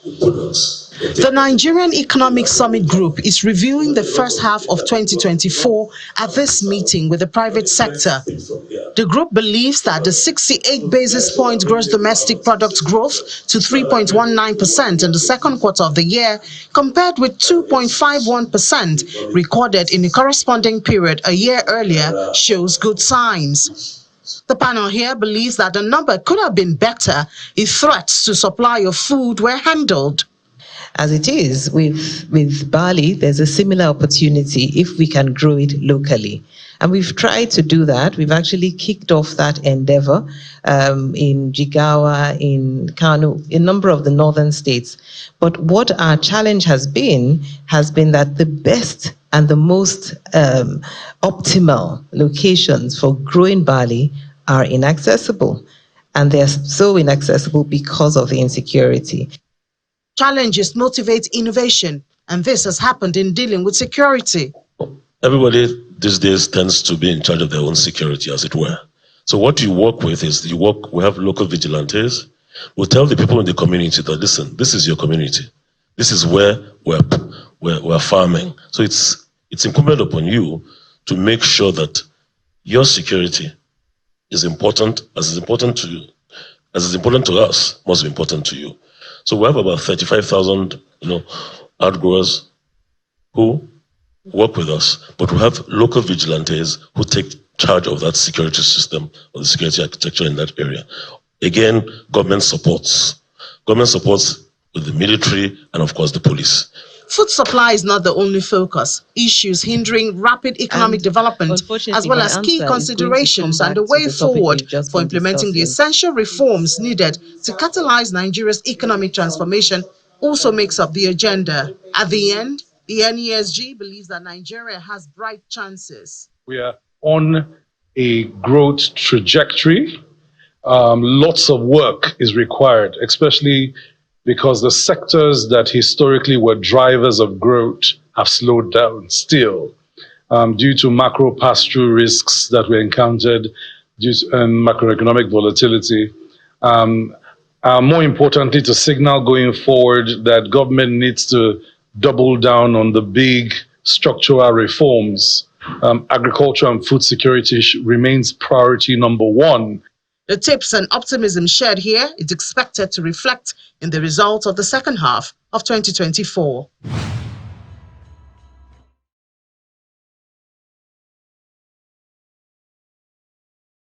The Nigerian Economic Summit Group is reviewing the first half of 2024 at this meeting with the private sector. The group believes that the 68 basis point gross domestic product growth to 3.19% in the second quarter of the year, compared with 2.51% recorded in the corresponding period a year earlier, shows good signs. The panel here believes that the number could have been better if threats to supply of food were handled. As it is with barley, there's a similar opportunity if we can grow it locally. And we've tried to do that. We've actually kicked off that endeavor in Jigawa, in Kano, a number of the northern states. But what our challenge has been that the best and the most optimal locations for growing barley are inaccessible. And they're so inaccessible because of the insecurity. Challenges motivate innovation, and this has happened in dealing with security. Everybody these days tends to be in charge of their own security, as it were. So what you work with is we have local vigilantes. We'll tell the people in the community that, listen, this is your community. This is where we're farming. So it's incumbent upon you to make sure that your security is important, as important to us, must be important to you. So we have about 35,000, outgrowers who work with us, but we have local vigilantes who take charge of that security system or the security architecture in that area. Again, government supports with the military and of course the police. Food supply is not the only focus. Issues hindering rapid economic development, as well as key considerations and the way forward for implementing the essential reforms needed to catalyze Nigeria's economic transformation, also makes up the agenda. At the end, the NESG believes that Nigeria has bright chances. We are on a growth trajectory. Lots of work is required, especially because the sectors that historically were drivers of growth have slowed down still due to macro pass-through risks that were encountered due to macroeconomic volatility. More importantly, to signal going forward that government needs to double down on the big structural reforms. Agriculture and food security remains priority number one. The tips and optimism shared here is expected to reflect in the results of the second half of 2024.